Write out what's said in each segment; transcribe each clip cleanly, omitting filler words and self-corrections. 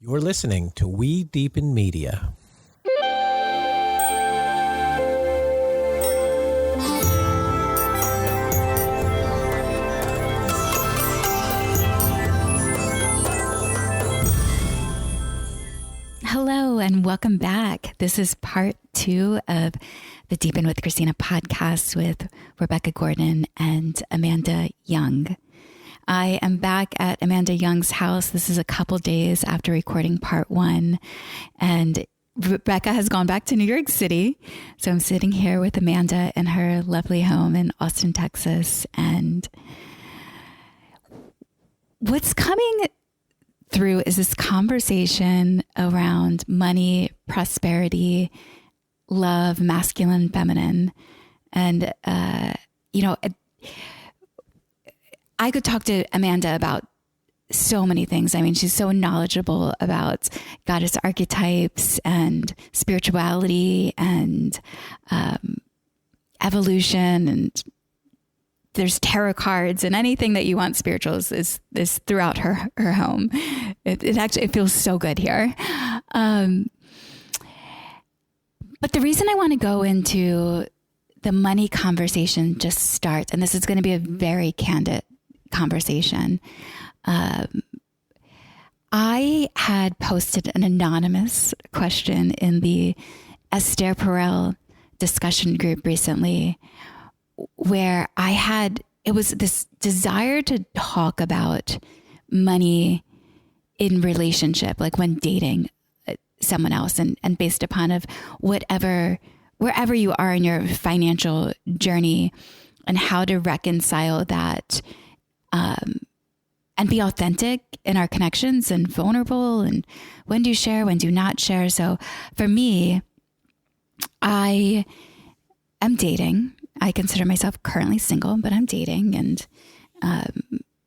You're listening to We Deepen Media. Hello and welcome back. This is part 2 of the Deepen with Christina podcast with Rebecca Gordon and Amanda Young. I am back at Amanda Young's house. This is a couple days after recording part 1, and Rebecca has gone back to New York City. So I'm sitting here with Amanda in her lovely home in Austin, Texas. And what's coming through is this conversation around money, prosperity, love, masculine, feminine. And, I could talk to Amanda about so many things. I mean, she's so knowledgeable about goddess archetypes and spirituality and evolution, and there's tarot cards and anything that you want spiritual is throughout her home. It feels so good here. But the reason I want to go into the money conversation just starts, and this is going to be a very candid conversation. I had posted an anonymous question in the Esther Perel discussion group recently, where it was this desire to talk about money in relationship, like when dating someone else, and based upon of wherever you are in your financial journey, and how to reconcile that, and be authentic in our connections and vulnerable, and when do you share, when do you not share. So for me, I am dating. I consider myself currently single, but I'm dating. And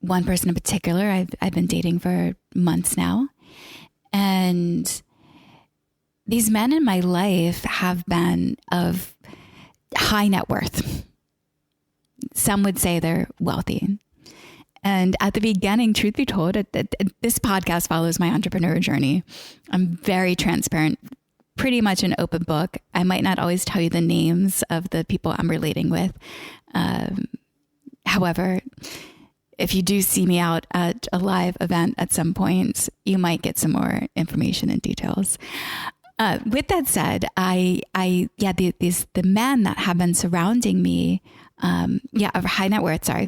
one person in particular, I've been dating for months now. And these men in my life have been of high net worth. Some would say they're wealthy. And at the beginning, truth be told, this podcast follows my entrepreneur journey. I'm very transparent, pretty much an open book. I might not always tell you the names of the people I'm relating with. However, if you do see me out at a live event at some point, you might get some more information and details. With that said, the men that have been surrounding me, of high net worth, sorry.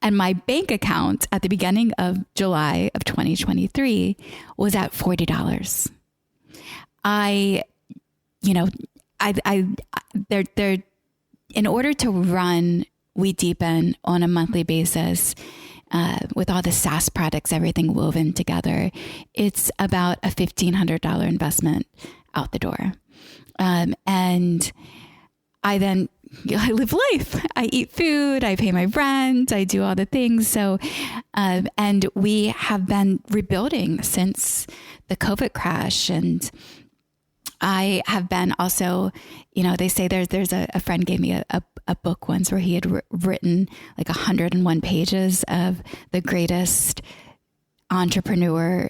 And my bank account at the beginning of July of 2023 was at $40. They're in order to run We Deepen on a monthly basis, with all the SaaS products, everything woven together, it's about a $1,500 investment out the door. And I live life. I eat food. I pay my rent. I do all the things. So, and we have been rebuilding since the COVID crash. And I have been also, they say there's a friend gave me a book once where he had written like 101 pages of the greatest entrepreneur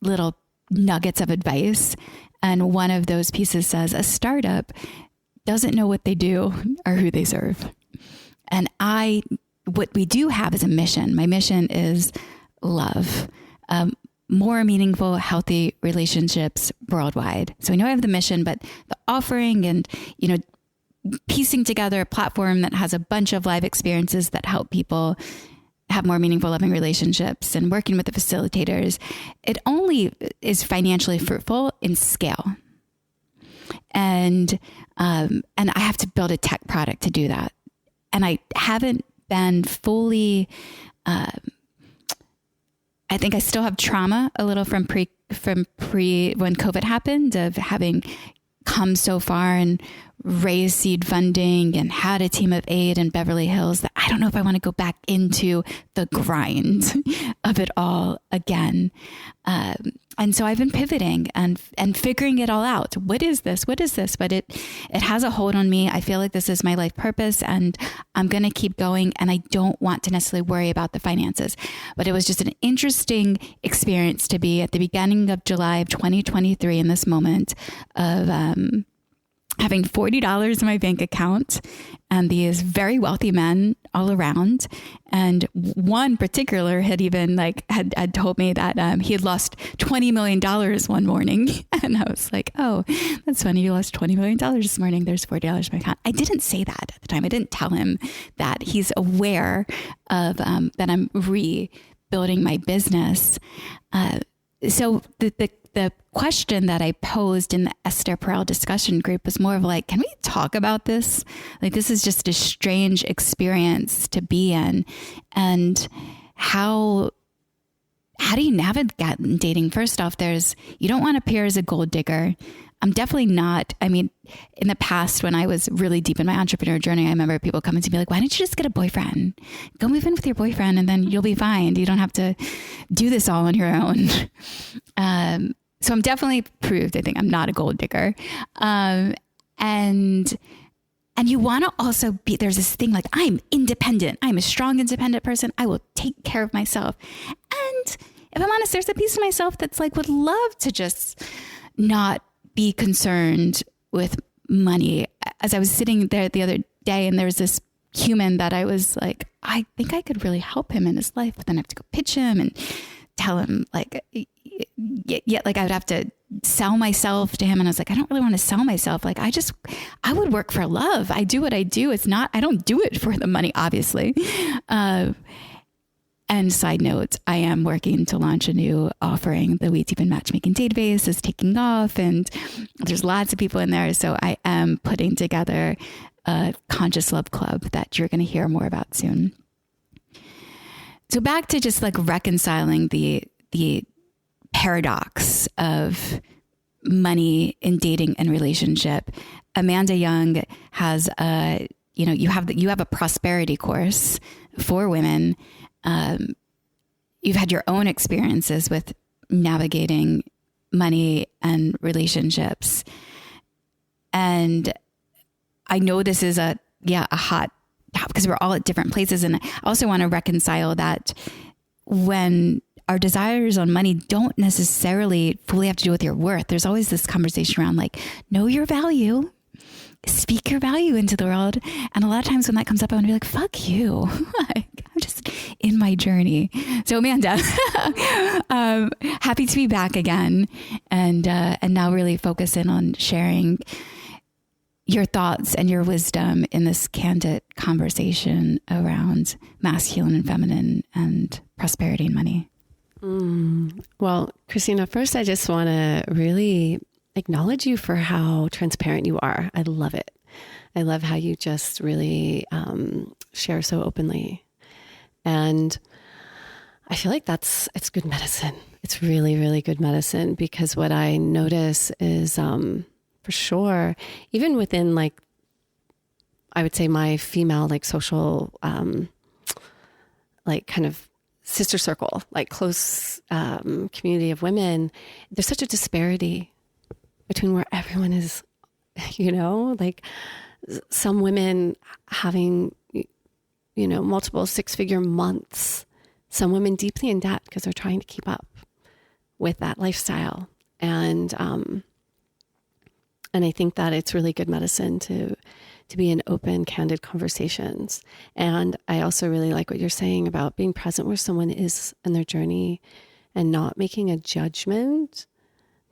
little nuggets of advice. And one of those pieces says a startup doesn't know what they do or who they serve. And what we do have is a mission. My mission is love, more meaningful, healthy relationships worldwide. So I know I have the mission, but the offering and, piecing together a platform that has a bunch of live experiences that help people have more meaningful, loving relationships, and working with the facilitators, it only is financially fruitful in scale. And I have to build a tech product to do that. And I haven't been fully, I think I still have trauma a little from pre when COVID happened, of having come so far and raised seed funding and had a team of 8 in Beverly Hills, that I don't know if I want to go back into the grind of it all again. so I've been pivoting and figuring it all out. What is this? What is this? But it has a hold on me. I feel like this is my life purpose, and I'm going to keep going. And I don't want to necessarily worry about the finances. But it was just an interesting experience to be at the beginning of July of 2023 in this moment of having $40 in my bank account and these very wealthy men all around. And one particular had even had told me that he had lost $20 million one morning. And I was like, oh, that's funny. You lost $20 million this morning. There's $40 in my account. I didn't say that at the time. I didn't tell him that. He's aware of that I'm rebuilding my business. So the question that I posed in the Esther Perel discussion group was more of like, can we talk about this? Like, this is just a strange experience to be in. And how do you navigate dating? First off, you don't want to appear as a gold digger. I'm definitely not. I mean, in the past, when I was really deep in my entrepreneur journey, I remember people coming to me like, why don't you just get a boyfriend? Go move in with your boyfriend and then you'll be fine. You don't have to do this all on your own. So I'm definitely proved, I think I'm not a gold digger. And you want to also there's this thing like, I'm independent. I'm a strong, independent person. I will take care of myself. And if I'm honest, there's a piece of myself that's like, would love to just not be concerned with money. As I was sitting there the other day and there was this human that I was like, I think I could really help him in his life, but then I have to go pitch him and tell him like, yet like I would have to sell myself to him. And I was like, I don't really want to sell myself. Like, I would work for love. I do what I do. I don't do it for the money, obviously. And side note, I am working to launch a new offering. The We Deepen Matchmaking database is taking off and there's lots of people in there. So I am putting together a conscious love club that you're going to hear more about soon. So back to just like reconciling the paradox of money in dating and relationship. Amanda Young has you have a prosperity course for women. You've had your own experiences with navigating money and relationships. And I know this is a hot topic because we're all at different places. And I also want to reconcile that when our desires on money don't necessarily fully have to do with your worth. There's always this conversation around like, know your value, speak your value into the world. And a lot of times when that comes up, I want to be like, fuck you. I'm just in my journey. So Amanda, happy to be back again and now really focus in on sharing your thoughts and your wisdom in this candid conversation around masculine and feminine and prosperity and money. Well, Christina, first, I just want to really acknowledge you for how transparent you are. I love it. I love how you just really share so openly. And I feel like it's good medicine. It's really, really good medicine because what I notice is, for sure, even within like, I would say my female, like social, like kind of sister circle, like close community of women, there's such a disparity between where everyone is, like some women having, multiple 6-figure months, some women deeply in debt because they're trying to keep up with that lifestyle. And I think that it's really good medicine to be in open, candid conversations. And I also really like what you're saying about being present where someone is in their journey and not making a judgment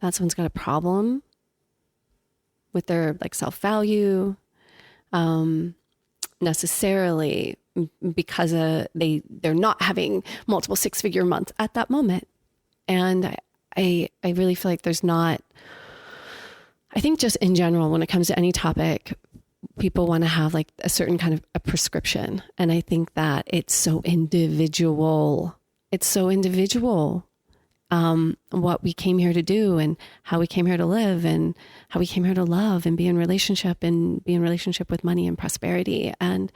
that someone's got a problem with their like self-value, necessarily because they're not having multiple 6-figure months at that moment. And I really feel like there's not, I think just in general, when it comes to any topic, people want to have like a certain kind of a prescription. And I think that it's so individual. It's so individual, what we came here to do and how we came here to live and how we came here to love and be in relationship with money and prosperity. And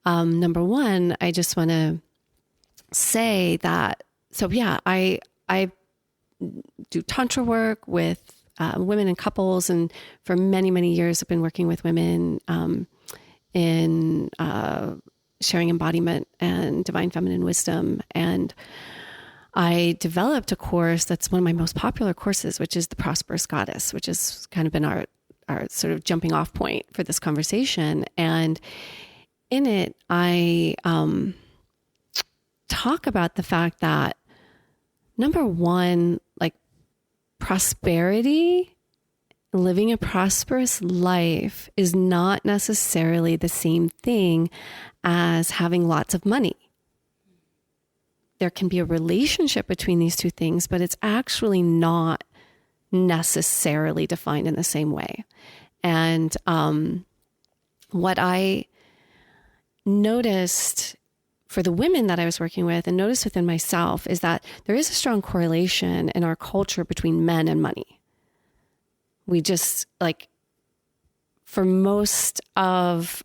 number one, I just want to say that, so yeah, I do tantra work with women and couples. And for many, many years, I've been working with women in sharing embodiment and divine feminine wisdom. And I developed a course that's one of my most popular courses, which is the Prosperous Goddess, which has kind of been our sort of jumping off point for this conversation. And in it, I talk about the fact that, number one, like prosperity, living a prosperous life is not necessarily the same thing as having lots of money. There can be a relationship between these two things, but it's actually not necessarily defined in the same way. And what I noticed for the women that I was working with and noticed within myself is that there is a strong correlation in our culture between men and money. We just, like, for most of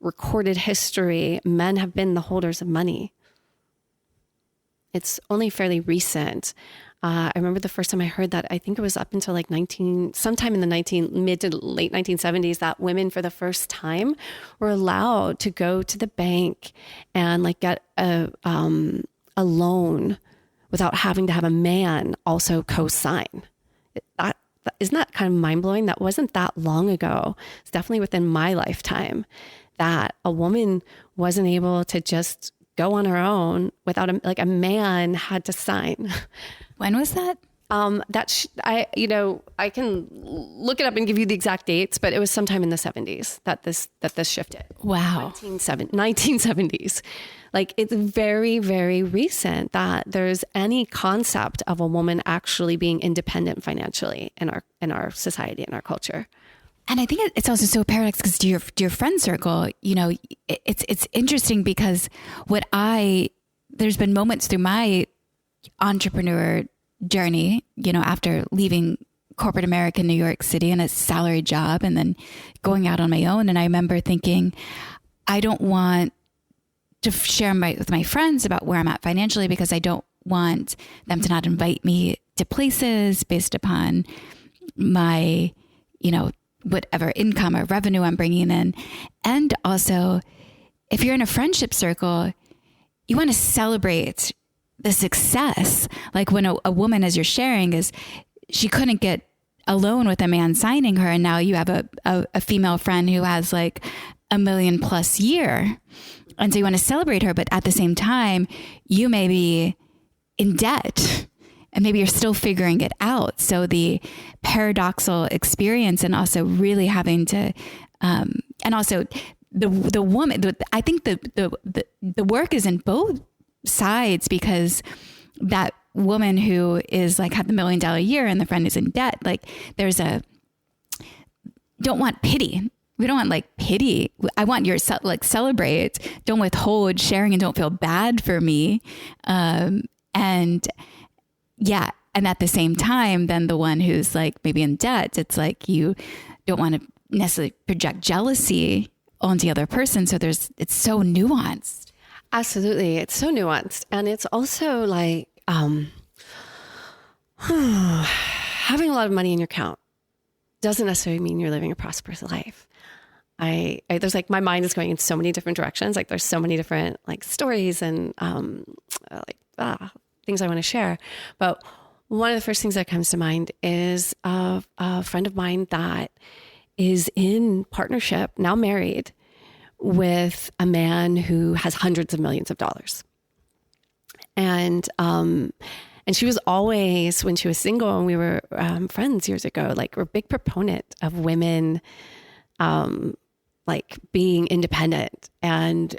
recorded history, men have been the holders of money. It's only fairly recent. I remember the first time I heard that, I think it was up until like sometime in the mid to late 1970s, that women for the first time were allowed to go to the bank and like get a loan without having to have a man also co-sign. Isn't that kind of mind blowing? That wasn't that long ago. It's definitely within my lifetime that a woman wasn't able to just go on her own without a man had to sign. When was that? I can look it up and give you the exact dates, but it was sometime in the 70s that this shifted. Wow. 1970s. Like, it's very, very recent that there's any concept of a woman actually being independent financially in our society, in our culture. And I think it's also so paradox because to your friend circle, it's interesting because there's been moments through my entrepreneur journey, after leaving corporate America in New York City in a salary job and then going out on my own. And I remember thinking, I don't want to share with my friends about where I'm at financially because I don't want them to not invite me to places based upon my, whatever income or revenue I'm bringing in. And also, if you're in a friendship circle, you want to celebrate the success. Like when a woman, as you're sharing, is she couldn't get a loan with a man signing her. And now you have a female friend who has like $1 million+ year. And so you want to celebrate her, but at the same time, you may be in debt and maybe you're still figuring it out. So the paradoxical experience and also really having to, and also the woman, I think the work is in both sides because that woman who is like had the $1 million year and the friend is in debt, like don't want pity. We don't want like pity. I want your celebrate, don't withhold sharing and don't feel bad for me. And at the same time, then the one who's like maybe in debt, it's like you don't want to necessarily project jealousy onto the other person. So it's so nuanced. Absolutely. It's so nuanced. And it's also like having a lot of money in your account doesn't necessarily mean you're living a prosperous life. There's like, my mind is going in so many different directions. Like there's so many different like stories and things I want to share. But one of the first things that comes to mind is a friend of mine that is in partnership, now married, with a man who has hundreds of millions of dollars. And she was always, when she was single and we were friends years ago, like we're a big proponent of women like being independent. And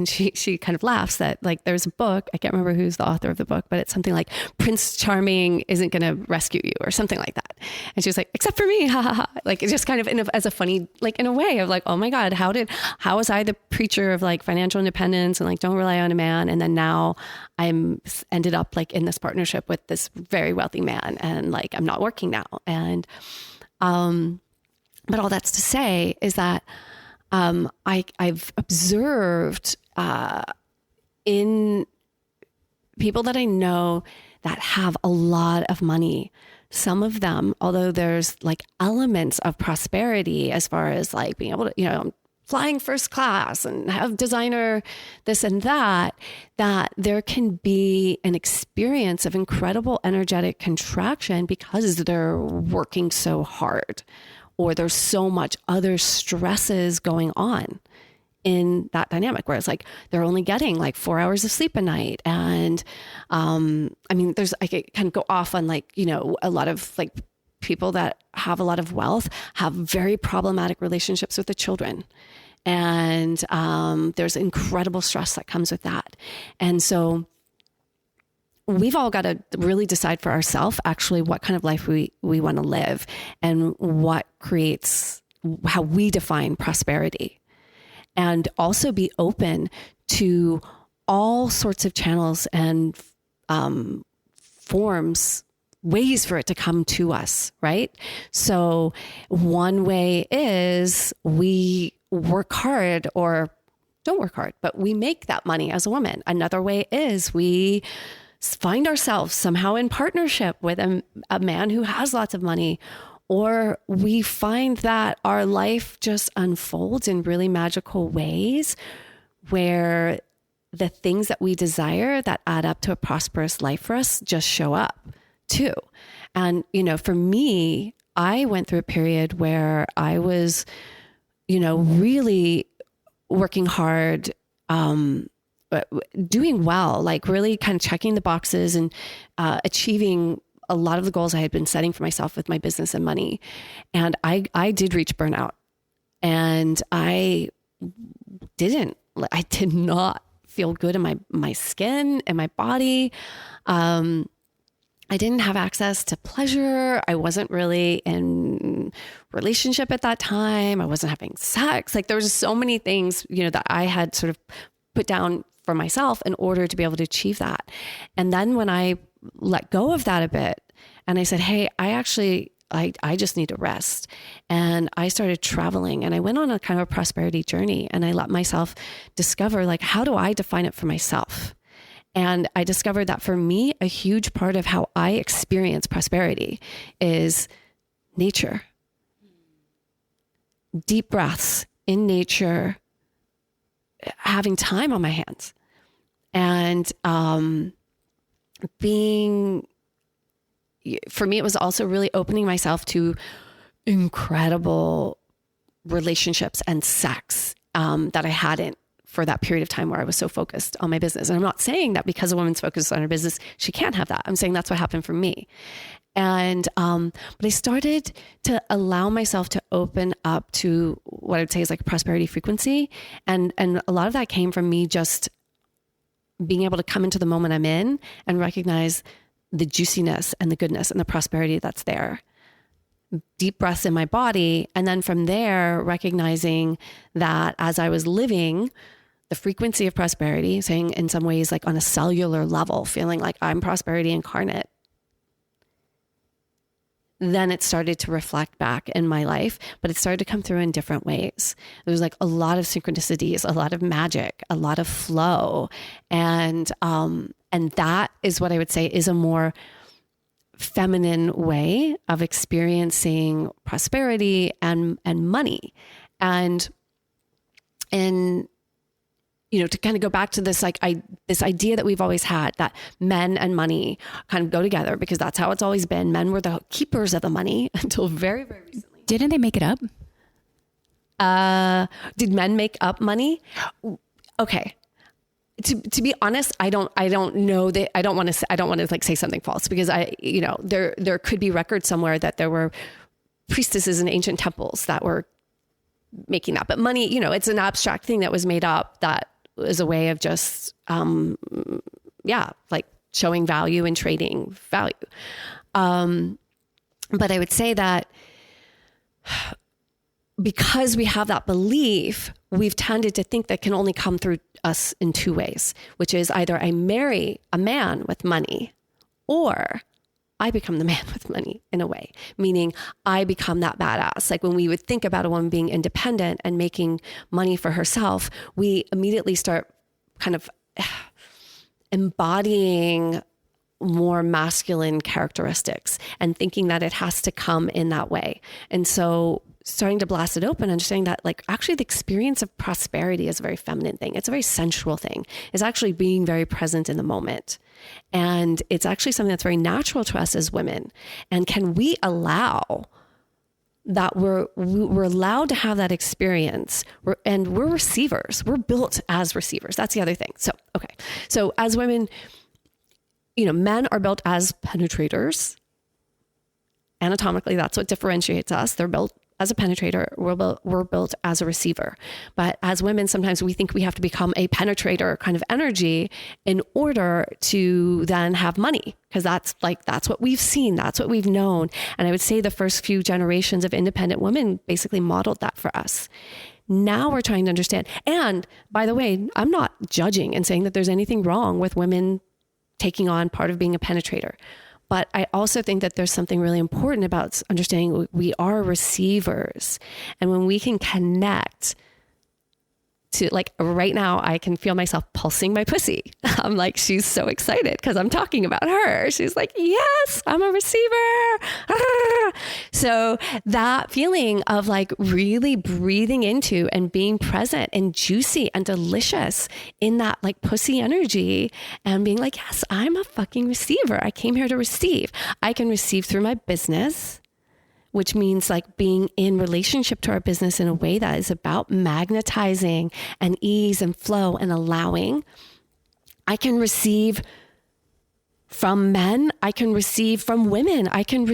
she kind of laughs that like there's a book, I can't remember who's the author of the book, but it's something like Prince Charming isn't going to rescue you or something like that. And she was like, except for me, ha ha ha. Like it's just kind of as a funny, like in a way of like, oh my God, how was I the preacher of like financial independence and like don't rely on a man? And then now I'm ended up like in this partnership with this very wealthy man and like I'm not working now. And but all that's to say is that I've observed in people that I know that have a lot of money, some of them, although there's like elements of prosperity as far as like being able to, flying first class and have designer this and that there can be an experience of incredible energetic contraction because they're working so hard, or there's so much other stresses going on in that dynamic where it's like they're only getting like 4 hours of sleep a night. And I can go off on like, a lot of like people that have a lot of wealth have very problematic relationships with the children. And there's incredible stress that comes with that. And so we've all got to really decide for ourselves actually what kind of life we want to live and what creates how we define prosperity, and also be open to all sorts of channels and forms, ways for it to come to us, right? So one way is we work hard or don't work hard, but we make that money as a woman. Another way is we find ourselves somehow in partnership with a man who has lots of money, or we find that our life just unfolds in really magical ways where the things that we desire that add up to a prosperous life for us just show up too. And, for me, I went through a period where I was, really working hard, doing well, like really kind of checking the boxes and achieving a lot of the goals I had been setting for myself with my business and money. And I did reach burnout, and I did not feel good in my skin and my body. I didn't have access to pleasure. I wasn't really in relationship at that time. I wasn't having sex. Like there was so many things, that I had sort of put down for myself in order to be able to achieve that. And then when I let go of that a bit and I said, hey, I just need to rest. And I started traveling, and I went on a kind of a prosperity journey, and I let myself discover, like, how do I define it for myself? And I discovered that for me, a huge part of how I experience prosperity is nature. Deep breaths in nature, having time on my hands, and for me, it was also really opening myself to incredible relationships and sex that I hadn't for that period of time where I was so focused on my business. And I'm not saying that because a woman's focused on her business, she can't have that. I'm saying that's what happened for me. And, but I started to allow myself to open up to what I would say is like a prosperity frequency. And a lot of that came from me just being able to come into the moment I'm in and recognize the juiciness and the goodness and the prosperity that's there. Deep breaths in my body. And then from there, recognizing that as I was living the frequency of prosperity, saying in some ways, like on a cellular level, feeling like I'm prosperity incarnate, then it started to reflect back in my life, but it started to come through in different ways. There was like a lot of synchronicities, a lot of magic, a lot of flow. And that is what I would say is a more feminine way of experiencing prosperity and money. And to kind of go back to this, this idea that we've always had that men and money kind of go together, because that's how it's always been. Men were the keepers of the money until very, very recently. Didn't they make it up? Did men make up money? Okay. To be honest, I don't know that. I don't want to like say something false, because there could be records somewhere that there were priestesses in ancient temples that were making that. But money, it's an abstract thing that was made up that is a way of just, like showing value and trading value. But I would say that because we have that belief, we've tended to think that can only come through us in two ways, which is either I marry a man with money, or I become the man with money in a way, meaning I become that badass. Like when we would think about a woman being independent and making money for herself, we immediately start kind of embodying more masculine characteristics and thinking that it has to come in that way. And so starting to blast it open, understanding that like actually the experience of prosperity is a very feminine thing. It's a very sensual thing. It's actually being very present in the moment. And it's actually something that's very natural to us as women. And can we allow that we're allowed to have that experience, and we're receivers. We're built as receivers. That's the other thing. So, okay. So as women, men are built as penetrators. Anatomically, that's what differentiates us. They're built as a penetrator. We're built as a receiver. But as women, sometimes we think we have to become a penetrator kind of energy in order to then have money. Because that's what we've seen. That's what we've known. And I would say the first few generations of independent women basically modeled that for us. Now we're trying to understand. And by the way, I'm not judging and saying that there's anything wrong with women taking on part of being a penetrator. But I also think that there's something really important about understanding we are receivers. And when we can connect to, like, right now, I can feel myself pulsing my pussy. I'm like, she's so excited because I'm talking about her. She's like, yes, I'm a receiver. Ah. So that feeling of like really breathing into and being present and juicy and delicious in that like pussy energy and being like, yes, I'm a fucking receiver. I came here to receive. I can receive through my business, which means like being in relationship to our business in a way that is about magnetizing and ease and flow and allowing. I can receive from men. I can receive from women. I can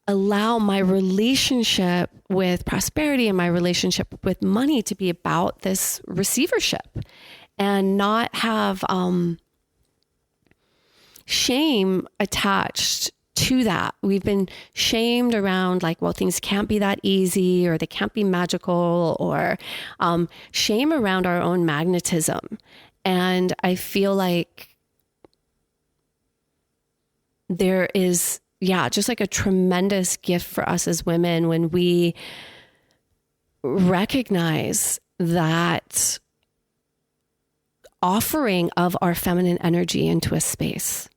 allow my relationship with prosperity and my relationship with money to be about this receivership and not have, shame attached to that. We've been shamed around like, well, things can't be that easy or they can't be magical, or shame around our own magnetism. And I feel like there is, just like a tremendous gift for us as women when we recognize that offering of our feminine energy into a space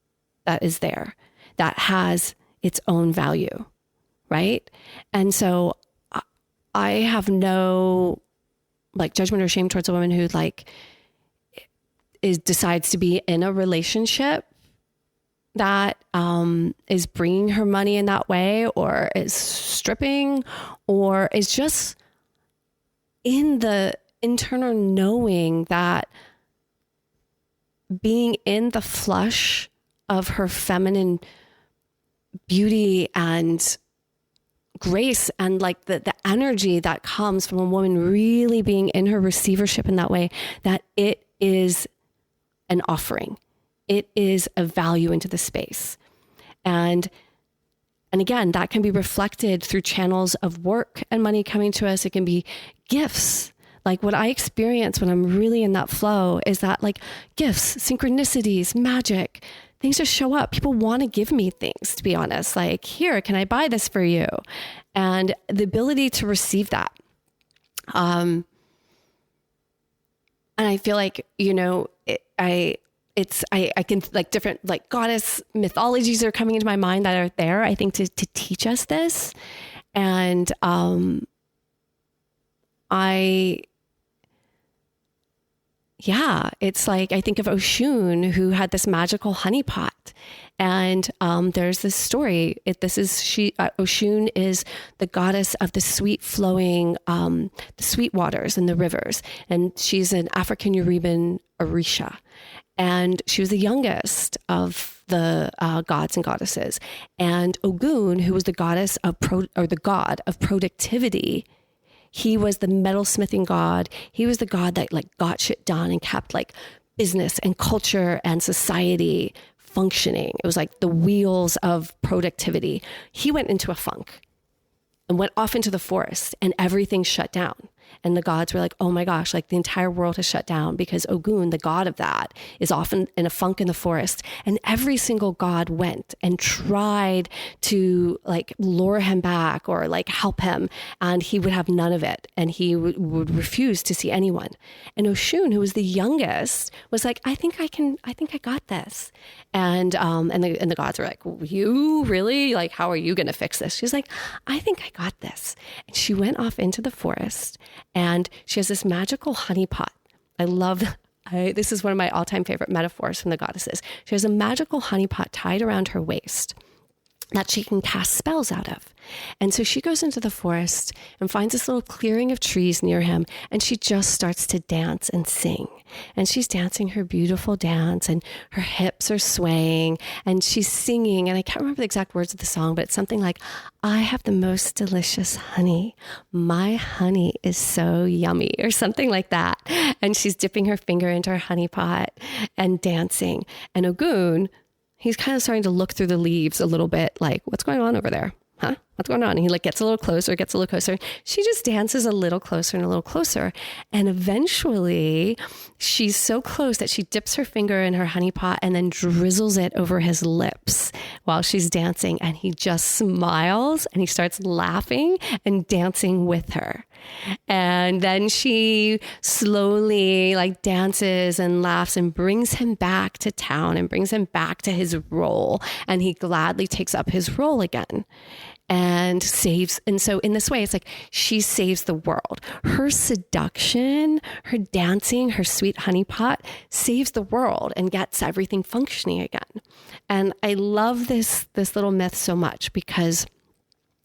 that is there, that has its own value, right? And so I have no like judgment or shame towards a woman who like decides to be in a relationship that is bringing her money in that way, or is stripping, or is just in the internal knowing that being in the flush of her feminine beauty and grace and like the energy that comes from a woman really being in her receivership in that way, that it is an offering. It is a value into the space. And again, that can be reflected through channels of work and money coming to us. It can be gifts. Like what I experience when I'm really in that flow is that like gifts, synchronicities, magic, things just show up. People want to give me things, to be honest. Like, here, can I buy this for you? And the ability to receive that. And I feel like, I can like different like goddess mythologies are coming into my mind that are there, I think, to teach us this. And it's like, I think of Oshun, who had this magical honeypot. And there's this story. Oshun is the goddess of the sweet flowing, the sweet waters and the rivers. And she's an African Yoruban Orisha. And she was the youngest of the gods and goddesses. And Ogun, who was the goddess of the god of productivity, he was the metalsmithing god. He was the god that like got shit done and kept like business and culture and society functioning. It was like the wheels of productivity. He went into a funk and went off into the forest and everything shut down. And the gods were like, oh my gosh, like the entire world has shut down because Ogun, the god of that, is often in a funk in the forest. And every single god went and tried to like lure him back or like help him. And he would have none of it. And he would refuse to see anyone. And Oshun, who was the youngest, was like, I think I got this. And the gods were like, you really? Like, how are you going to fix this? She's like, I think I got this. And she went off into the forest and she has this magical honeypot. This is one of my all-time favorite metaphors from the goddesses. She has a magical honeypot tied around her waist that she can cast spells out of. And so she goes into the forest and finds this little clearing of trees near him, and she just starts to dance and sing. And she's dancing her beautiful dance, and her hips are swaying, and she's singing, and I can't remember the exact words of the song, but it's something like, I have the most delicious honey. My honey is so yummy, or something like that. And she's dipping her finger into her honey pot and dancing. And Ogun, he's kind of starting to look through the leaves a little bit like, what's going on over there? Huh? What's going on? And he like gets a little closer. She just dances a little closer and a little closer. And eventually she's so close that she dips her finger in her honey pot and then drizzles it over his lips while she's dancing. And he just smiles and he starts laughing and dancing with her. And then she slowly like dances and laughs and brings him back to town and brings him back to his role. And he gladly takes up his role again and saves. And so in this way, it's like she saves the world. Her seduction, her dancing, her sweet honeypot saves the world and gets everything functioning again. And I love this little myth so much because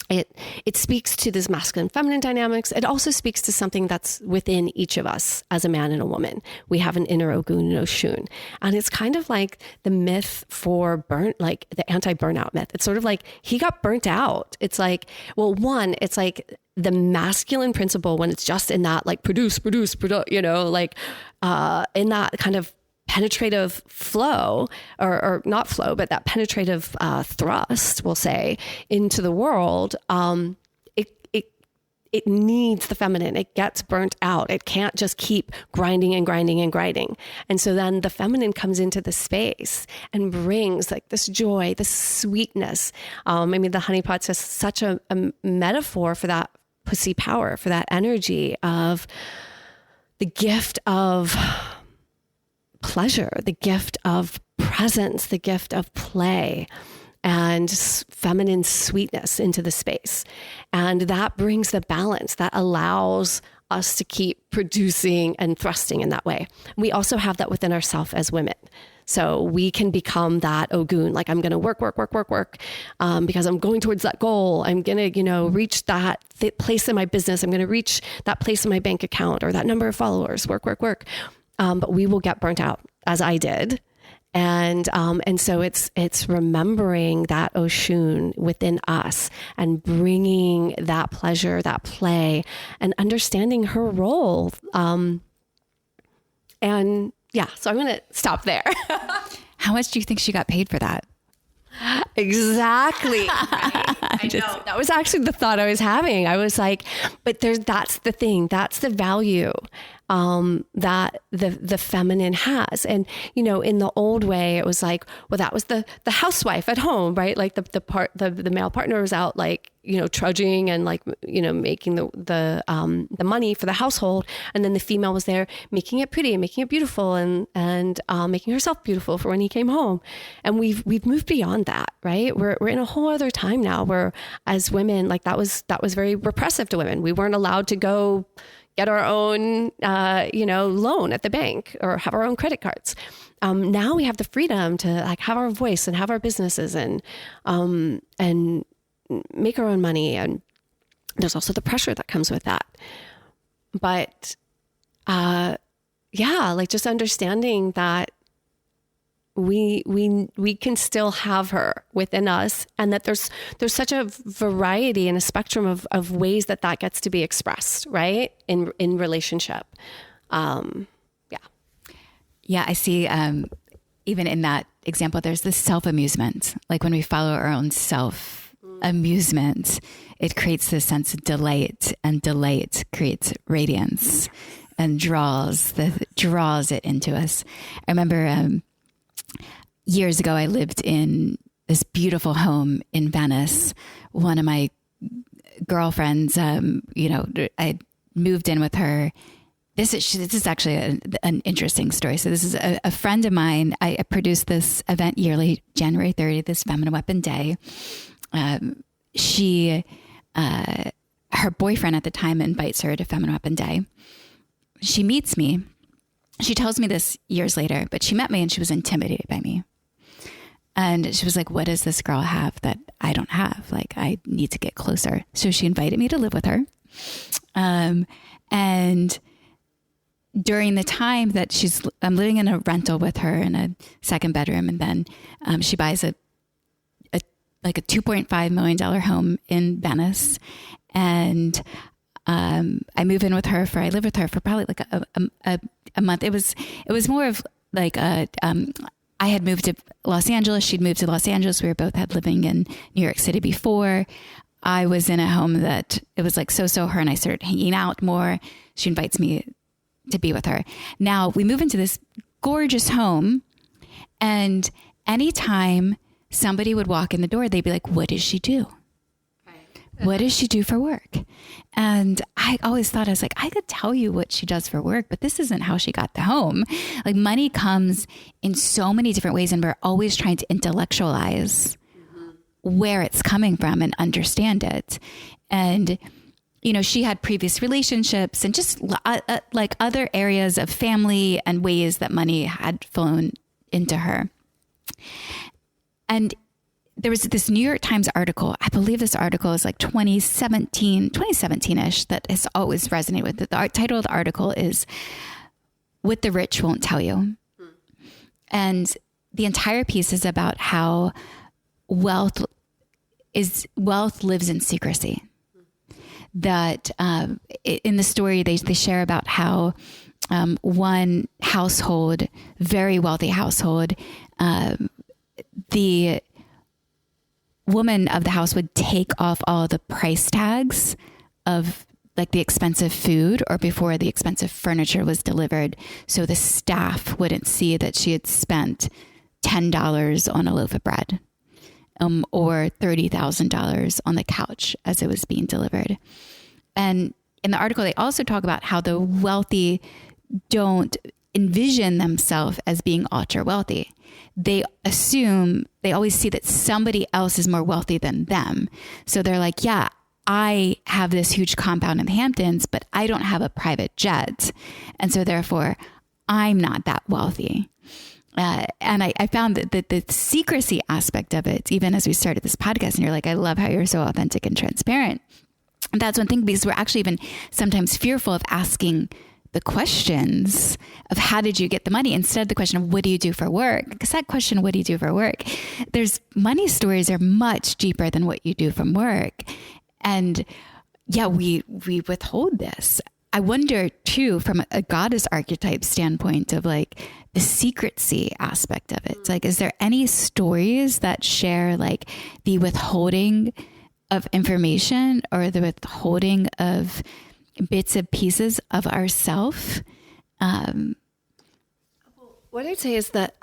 it speaks to this masculine feminine dynamics. It also speaks to something that's within each of us as a man and a woman. We have an inner Ogun and Oshun. And it's kind of like the myth for like the anti-burnout myth. It's sort of like he got burnt out. It's like, well, one, it's like the masculine principle when it's just in that like produce, you know, like in that kind of penetrative flow or not flow, but that penetrative thrust, we'll say, into the world, it needs the feminine. It gets burnt out. It can't just keep grinding and grinding and grinding. And so then the feminine comes into the space and brings like this joy, this sweetness. I mean, the honeypot's just such a metaphor for that pussy power, for that energy of the gift of pleasure, the gift of presence, the gift of play and feminine sweetness into the space. And that brings the balance that allows us to keep producing and thrusting in that way. We also have that within ourselves as women. So we can become that Ogun, like I'm going to work, because I'm going towards that goal. I'm going to, reach that place in my business. I'm going to reach that place in my bank account or that number of followers, work. But we will get burnt out, as I did. And so it's remembering that Oshun within us and bringing that pleasure, that play, and understanding her role. So I'm going to stop there. How much do you think she got paid for that? Exactly. Right? I know. That was actually the thought I was having. I was like, but that's the thing. That's the value that the feminine has. And, in the old way, it was like, well, that was the housewife at home, right? Like the male partner was out like, trudging and like, making the money for the household. And then the female was there making it pretty and making it beautiful and making herself beautiful for when he came home. And we've moved beyond that, right? We're in a whole other time now where as women, like that was very repressive to women. We weren't allowed to go get our own, loan at the bank or have our own credit cards. Now we have the freedom to like have our voice and have our businesses and make our own money. And there's also the pressure that comes with that. But, like just understanding that we can still have her within us, and that there's such a variety and a spectrum of ways that gets to be expressed, right? In relationship. Yeah, I see, even in that example, there's this self-amusement. Like when we follow our own self-amusement, it creates this sense of delight, and delight creates radiance and draws it into us. I remember years ago, I lived in this beautiful home in Venice. One of my girlfriends, I moved in with her. This is actually an interesting story. So this is a friend of mine. I produced this event yearly, January 30th, this Feminine Weapon Day. Her boyfriend at the time invites her to Feminine Weapon Day. She meets me. She tells me this years later, but she met me and she was intimidated by me. And she was like, what does this girl have that I don't have? Like, I need to get closer. So she invited me to live with her. And during the time that I'm living in a rental with her in a second bedroom. And then she buys a $2.5 million home in Venice. And I move in with her I lived with her for probably like a month. It was more of like I had moved to Los Angeles. She'd moved to Los Angeles. We were both living in New York City before. I was in a home that it was like so her and I started hanging out more. She invites me to be with her. Now we move into this gorgeous home, and anytime somebody would walk in the door, they'd be like, what does she do? What does she do for work? And I always thought, I was like, I could tell you what she does for work, but this isn't how she got the home. Like, money comes in so many different ways, and we're always trying to intellectualize where it's coming from and understand it. And, she had previous relationships and just like other areas of family and ways that money had flown into her. And there was this New York Times article. I believe this article is like 2017-ish, that has always resonated with it. The title of the article is "What the Rich Won't Tell You." And the entire piece is about how wealth lives in secrecy. That in the story, they share about how one household, very wealthy household, the woman of the house would take off all the price tags of like the expensive food or before the expensive furniture was delivered. So the staff wouldn't see that she had spent $10 on a loaf of bread, or $30,000 on the couch as it was being delivered. And in the article, they also talk about how the wealthy don't envision themselves as being ultra wealthy. They always see that somebody else is more wealthy than them. So they're like, yeah, I have this huge compound in the Hamptons, but I don't have a private jet. And so therefore I'm not that wealthy. And I found that the secrecy aspect of it, even as we started this podcast, and you're like, I love how you're so authentic and transparent. And that's one thing, because we're actually even sometimes fearful of asking the questions of how did you get the money, instead of the question of what do you do for work? Because that question, what do you do for work? There's money stories are much deeper than what you do from work. And yeah, we withhold this. I wonder too, from a goddess archetype standpoint, of like the secrecy aspect of it. Like, is there any stories that share like the withholding of information or the withholding of bits and pieces of ourself? What I'd say is that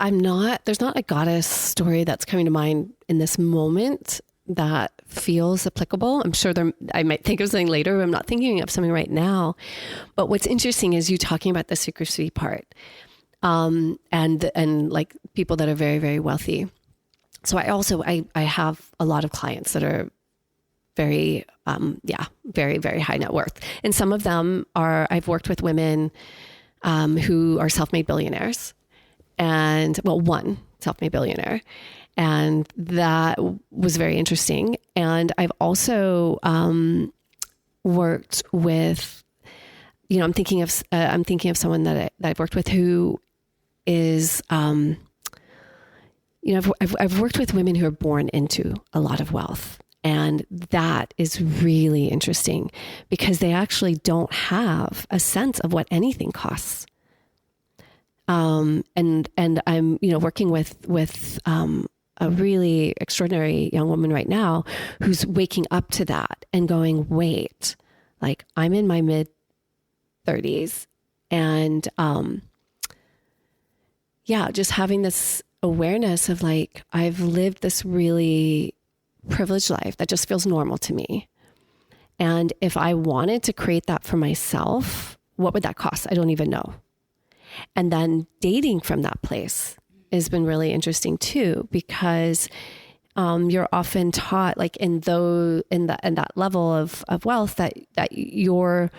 there's not a goddess story that's coming to mind in this moment that feels applicable. I'm sure I might think of something later, but I'm not thinking of something right now. But what's interesting is you talking about the secrecy part, and like people that are very, very wealthy. So I have a lot of clients that are very, very, very high net worth. And some of them I've worked with women who are self-made billionaires, and one self-made billionaire. And that was very interesting. And I've also worked with, I'm thinking of someone that I've worked with who is, I've worked with women who are born into a lot of wealth. And that is really interesting because they actually don't have a sense of what anything costs. And I'm, working with a really extraordinary young woman right now who's waking up to that and going, wait, like I'm in my mid 30s and, just having this awareness of like, I've lived this really privileged life that just feels normal to me. And if I wanted to create that for myself, what would that cost? I don't even know. And then dating from that place has been really interesting too, because you're often taught like in that level of wealth that you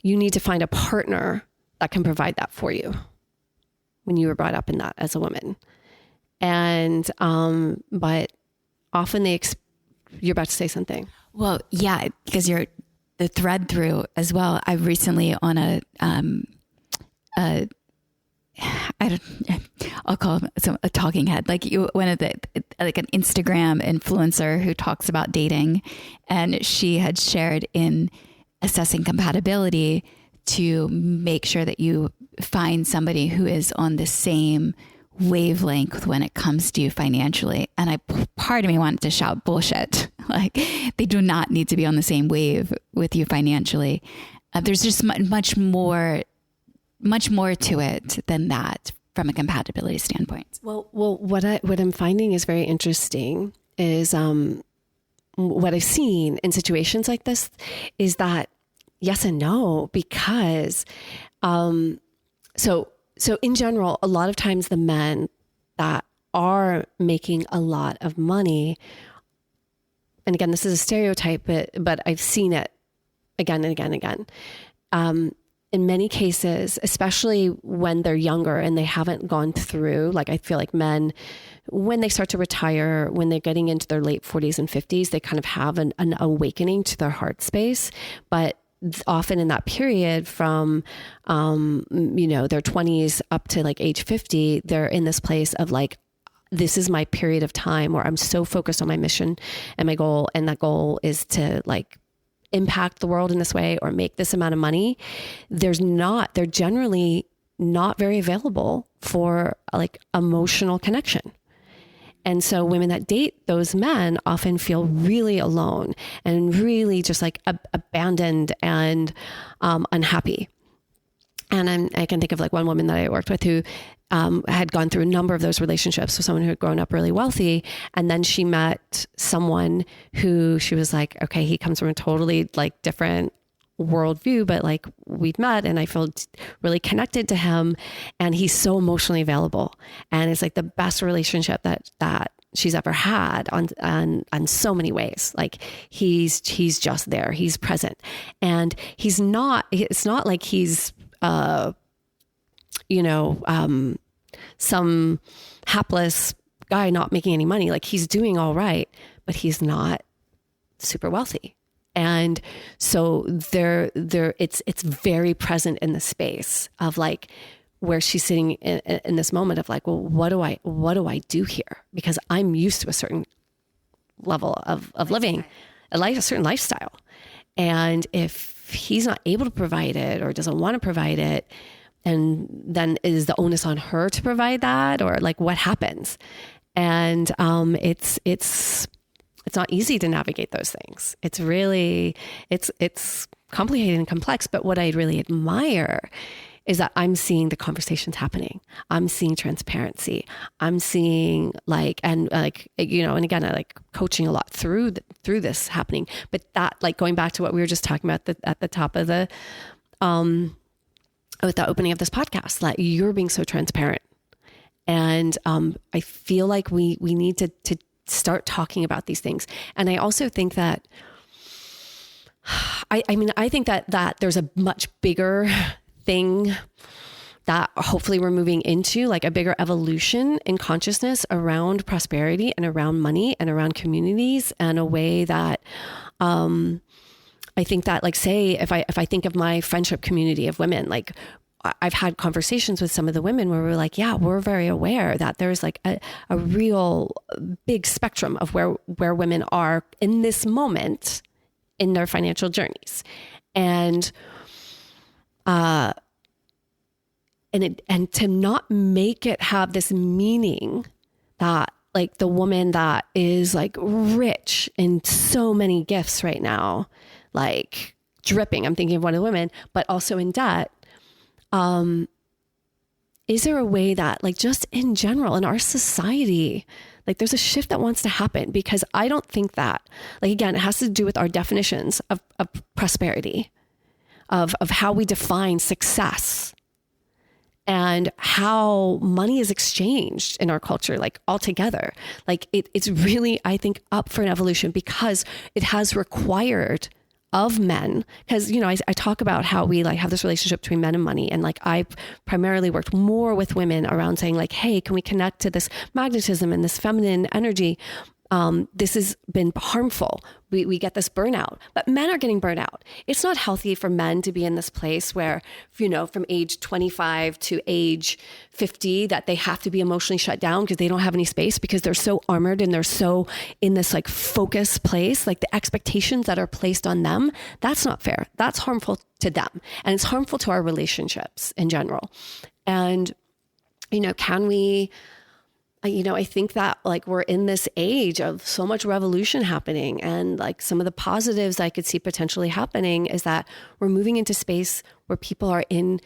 need to find a partner that can provide that for you when you were brought up in that as a woman. And but often you're about to say something. Well, yeah, because you're the thread through as well. I recently on I'll call him a talking head, like one of like an Instagram influencer who talks about dating, and she had shared in assessing compatibility to make sure that you find somebody who is on the same wavelength when it comes to you financially. And part of me wanted to shout bullshit. Like they do not need to be on the same wave with you financially. There's just much more to it than that from a compatibility standpoint. Well, what I'm finding is very interesting is what I've seen in situations like this is that yes and no, because so in general, a lot of times the men that are making a lot of money, and again, this is a stereotype, but I've seen it again and again and again. In many cases, especially when they're younger and they haven't gone through, like I feel like men, when they start to retire, when they're getting into their late 40s and 50s, they kind of have an awakening to their heart space. But often in that period from, their 20s up to like age 50, they're in this place of like, this is my period of time where I'm so focused on my mission and my goal. And that goal is to like impact the world in this way or make this amount of money. They're generally not very available for like emotional connection. And so women that date those men often feel really alone and really just like abandoned and unhappy. And I can think of like one woman that I worked with who had gone through a number of those relationships with someone who had grown up really wealthy. And then she met someone who she was like, okay, he comes from a totally like different worldview, but like we've met and I feel really connected to him and he's so emotionally available. And it's like the best relationship that she's ever had on so many ways. Like he's just there, he's present, and it's not like he's, some hapless guy not making any money. Like he's doing all right, but he's not super wealthy. And so it's very present in the space of like where she's sitting in this moment of like, well, what do I do here? Because I'm used to a certain level of living, a certain lifestyle. And if he's not able to provide it or doesn't want to provide it, and then is the onus on her to provide that, or like what happens? And it's not easy to navigate those things. It's really, it's complicated and complex. But what I really admire is that I'm seeing the conversations happening. I'm seeing transparency. I'm seeing and again, I like coaching a lot through this happening. But that, like going back to what we were just talking about at the top of the, with the opening of this podcast, that you're being so transparent. And I feel like we need to start talking about these things. And I also think that, I think that there's a much bigger thing that hopefully we're moving into, like a bigger evolution in consciousness around prosperity and around money and around communities, and a way that, I think that, like, say, if I think of my friendship community of women, like I've had conversations with some of the women where we're like, yeah, we're very aware that there's like a real big spectrum of where women are in this moment in their financial journeys. And to not make it have this meaning that like the woman that is like rich in so many gifts right now, like dripping. I'm thinking of one of the women, but also in debt. Is there a way that, like, just in general in our society, like there's a shift that wants to happen? Because I don't think that, like, again, it has to do with our definitions of prosperity, of how we define success, and how money is exchanged in our culture, like altogether. Like it's really, I think, up for an evolution, because it has required of men. Because, you know, I talk about how we like have this relationship between men and money. And like, I primarily worked more with women around saying like, hey, can we connect to this magnetism and this feminine energy? This has been harmful. We get this burnout, but men are getting burnt out. It's not healthy for men to be in this place where, you know, from age 25 to age 50, that they have to be emotionally shut down because they don't have any space, because they're so armored and they're so in this like focus place, like the expectations that are placed on them. That's not fair. That's harmful to them. And it's harmful to our relationships in general. And, you know, can we, you know, I think that like we're in this age of so much revolution happening, and like some of the positives I could see potentially happening is that we're moving into space where people are in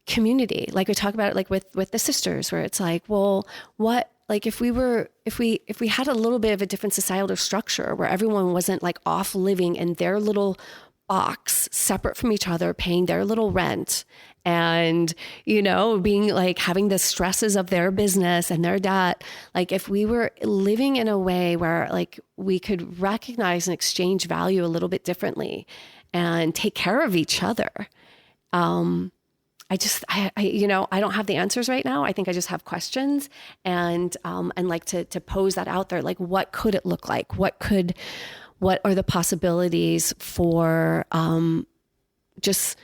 community. Like we talk about it like with the sisters, where it's like, well, what, like if we had a little bit of a different societal structure where everyone wasn't like off living in their little box separate from each other, paying their little rent, and, you know, being like having the stresses of their business and their debt. Like if we were living in a way where like we could recognize and exchange value a little bit differently and take care of each other. I you know, I don't have the answers right now. I think I just have questions, and like to pose that out there. Like, what could it look like? What are the possibilities for just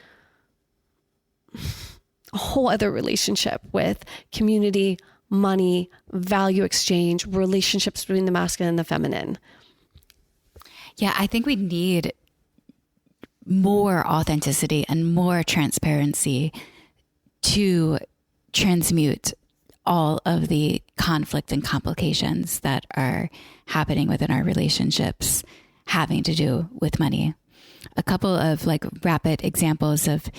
a whole other relationship with community, money, value exchange, relationships between the masculine and the feminine? Yeah, I think we need more authenticity and more transparency to transmute all of the conflict and complications that are happening within our relationships having to do with money. A couple of like rapid examples of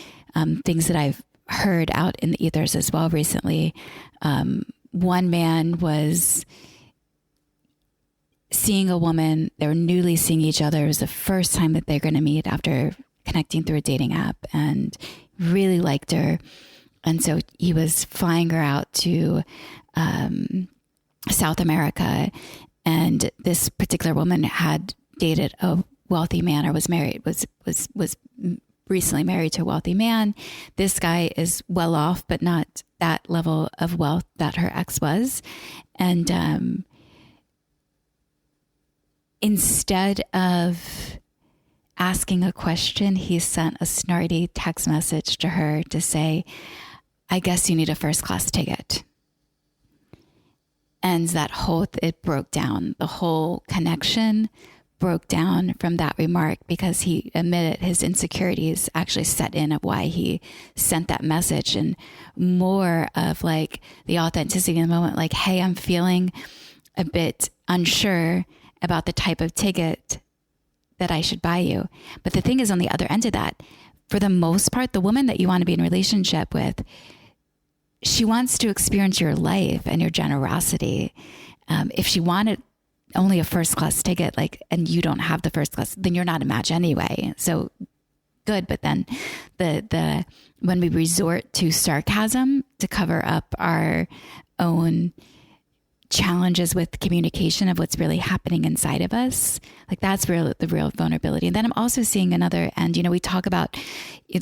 things that I've heard out in the ethers as well recently. One man was seeing a woman. They were newly seeing each other. It was the first time that they're going to meet after connecting through a dating app, and really liked her. And so he was flying her out to South America. And this particular woman had dated a wealthy man, or was recently married to a wealthy man. This guy is well off, but not that level of wealth that her ex was. And instead of asking a question, he sent a snarky text message to her to say, I guess you need a first class ticket. And it broke down. The whole connection broke down from that remark, because he admitted his insecurities actually set in of why he sent that message, and more of like the authenticity in the moment. Like, hey, I'm feeling a bit unsure about the type of ticket that I should buy you. But the thing is, on the other end of that, for the most part, the woman that you want to be in a relationship with, she wants to experience your life and your generosity. If she wanted only a first class ticket, like, and you don't have the first class, then you're not a match anyway. So good. But then when we resort to sarcasm to cover up our own challenges with communication of what's really happening inside of us, like that's the real vulnerability. And then I'm also seeing another end. You know, we talk about,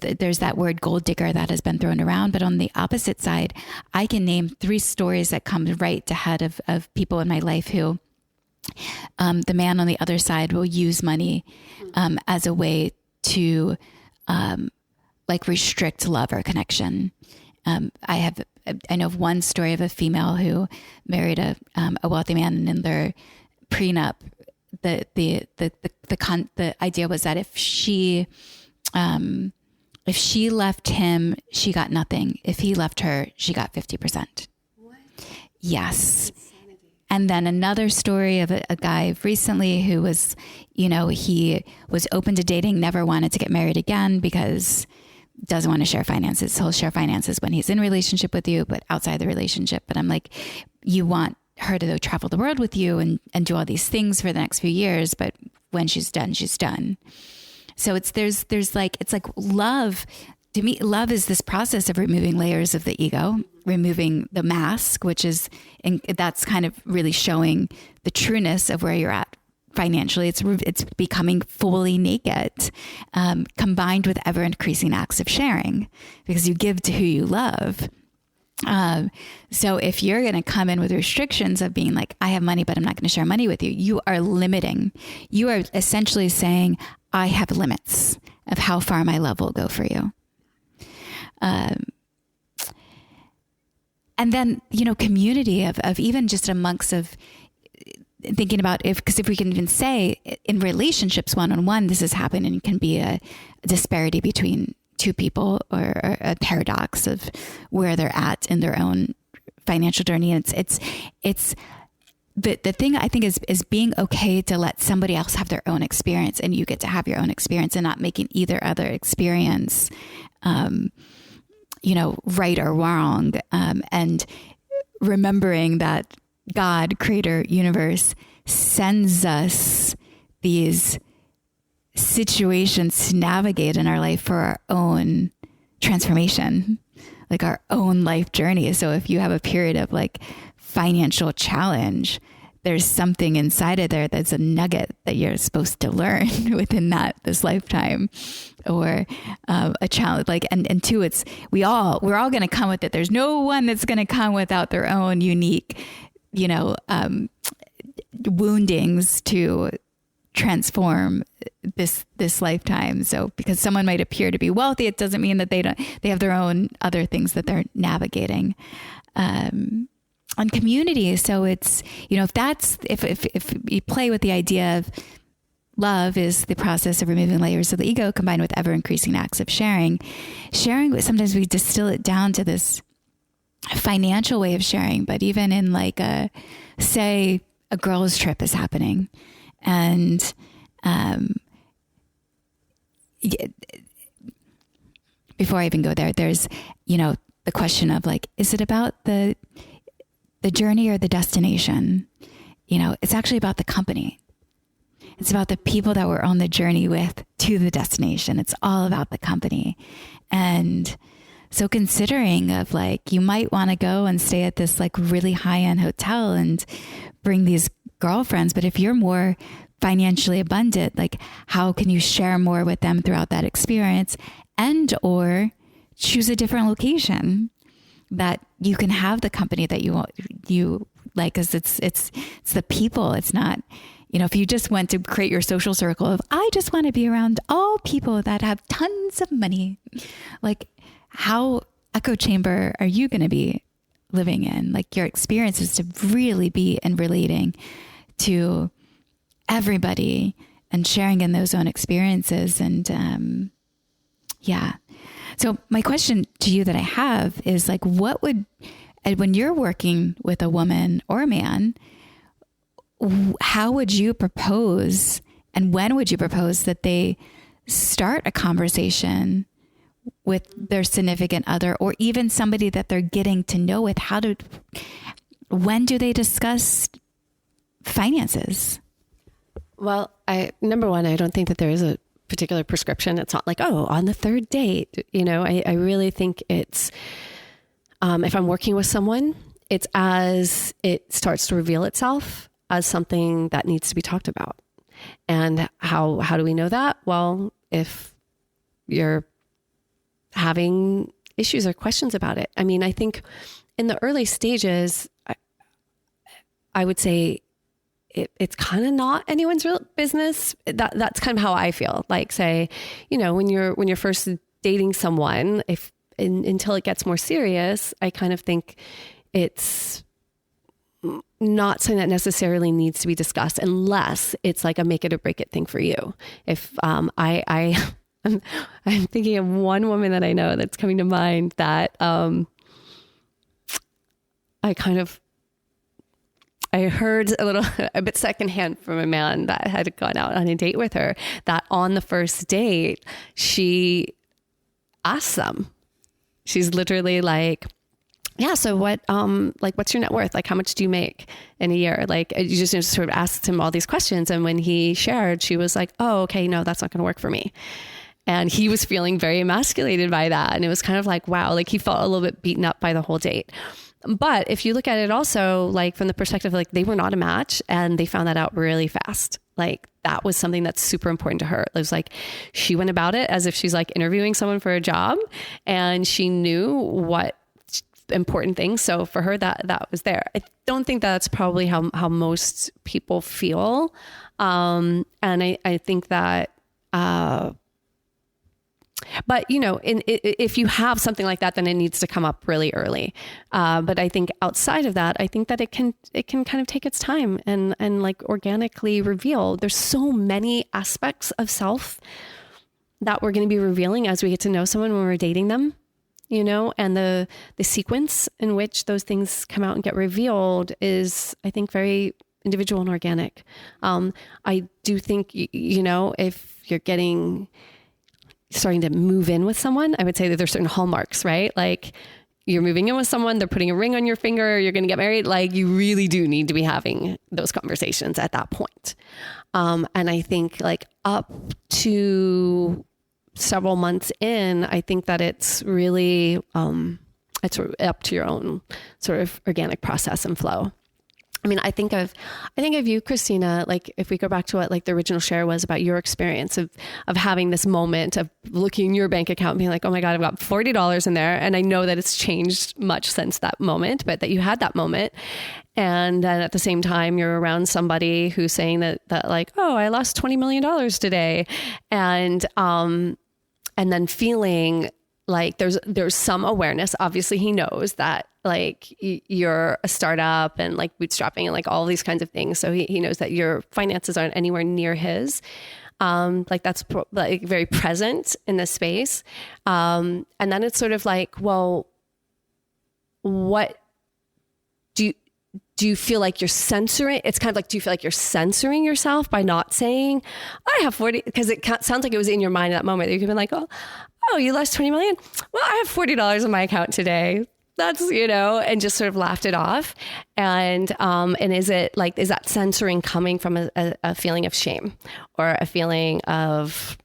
there's that word gold digger that has been thrown around, but on the opposite side, I can name 3 stories that come right ahead of people in my life who, the man on the other side will use money as a way to like restrict love or connection. I know of one story of a female who married a wealthy man, and in their prenup, the idea was that if she left him, she got nothing. If he left her, she got 50%. What? Yes. And then another story of a guy recently who was, he was open to dating, never wanted to get married again because doesn't want to share finances. He'll share finances when he's in a relationship with you, but outside the relationship. But I'm like, you want her to travel the world with you and do all these things for the next few years. But when she's done, she's done. So there's like love. To me, love is this process of removing layers of the ego, removing the mask, that's kind of really showing the trueness of where you're at financially. It's becoming fully naked, combined with ever increasing acts of sharing, because you give to who you love. So if you're going to come in with restrictions of being like, I have money, but I'm not going to share money with you, you are limiting. You are essentially saying, I have limits of how far my love will go for you. And then, community of even just amongst of thinking about if we can even say in relationships, one-on-one, this has happened and can be a disparity between two people or a paradox of where they're at in their own financial journey. And it's the thing I think is being okay to let somebody else have their own experience and you get to have your own experience and not making either other experience, right or wrong. And remembering that God, creator, universe, sends us these situations to navigate in our life for our own transformation, like our own life journey. So if you have a period of like financial challenge, there's something inside of there that's a nugget that you're supposed to learn within this lifetime, or a challenge. Like, and two, we're all going to come with it. There's no one that's going to come without their own unique, woundings to transform this lifetime. So because someone might appear to be wealthy, it doesn't mean that they have their own other things that they're navigating. On community. So it's, if you play with the idea of love is the process of removing layers of the ego combined with ever increasing acts of sharing, sometimes we distill it down to this financial way of sharing, but even in like say a girls' trip is happening and, before I even go there, there's, the question of like, is it about the journey or the destination? It's actually about the company. It's about the people that we're on the journey with to the destination. It's all about the company. And so considering of like, you might want to go and stay at this like really high-end hotel and bring these girlfriends. But if you're more financially abundant, like how can you share more with them throughout that experience, and or choose a different location that you can have the company that you like, because it's the people. It's not, if you just went to create your social circle of, I just want to be around all people that have tons of money, like how echo chamber are you going to be living in? Like your experience is to really be in relating to everybody and sharing in those own experiences. And, yeah. So my question to you that I have is like, when you're working with a woman or a man, how would you propose and when would you propose that they start a conversation with their significant other or even somebody that they're getting to know with? When do they discuss finances? Well, number one, I don't think that there is a particular prescription. It's not like, on the third date, I really think it's, if I'm working with someone, it's as it starts to reveal itself as something that needs to be talked about. And how do we know that? Well, if you're having issues or questions about it. I mean, I think in the early stages, I would say it's kind of not anyone's real business. That's kind of how I feel. Like, say, when you're first dating someone, until it gets more serious, I kind of think it's not something that necessarily needs to be discussed unless it's like a make it or break it thing for you. If I'm thinking of one woman that I know that's coming to mind that I kind of I heard a bit secondhand from a man that had gone out on a date with her, that on the first date, she asked them, she's literally like, yeah, so what, what's your net worth? Like, how much do you make in a year? Like, you just sort of asked him all these questions. And when he shared, she was like, oh, okay, no, that's not going to work for me. And he was feeling very emasculated by that. And it was kind of like, wow, like he felt a little bit beaten up by the whole date. But if you look at it also, like from the perspective, like they were not a match and they found that out really fast. Like that was something that's super important to her. It was like, she went about it as if she's like interviewing someone for a job, and she knew what important things. So for her, that was there. I don't think that's probably how most people feel. And I think that, but you know, if you have something like that, then it needs to come up really early. But I think outside of that, I think that it can kind of take its time and like organically reveal. There's so many aspects of self that we're going to be revealing as we get to know someone when we're dating them, you know, and the sequence in which those things come out and get revealed is, I think, very individual and organic. I do think, you know, if you're starting to move in with someone, I would say that there's certain hallmarks, right? Like you're moving in with someone, they're putting a ring on your finger, you're going to get married. Like you really do need to be having those conversations at that point. And I think like up to several months in, I think that it's really, it's up to your own sort of organic process and flow. I mean, I think of you, Christina, like if we go back to what like the original share was about your experience of having this moment of looking in your bank account and being like, oh my God, I've got $40 in there. And I know that it's changed much since that moment, but that you had that moment. And then at the same time, you're around somebody who's saying that like, oh, I lost $20 million today. And then feeling like there's some awareness. Obviously he knows that like you're a startup and like bootstrapping and like all these kinds of things. So he knows that your finances aren't anywhere near his. Like that's like very present in this space. And then it's sort of like, well, what do you feel like you're censoring? It's kind of like, do you feel like you're censoring yourself by not saying, I have 40, because it sounds like it was in your mind at that moment. You could be like, oh, you lost 20 million. Well, I have $40 in my account today. That's, you know, and just sort of laughed it off. And is it like, is that censoring coming from a feeling of shame or a feeling of,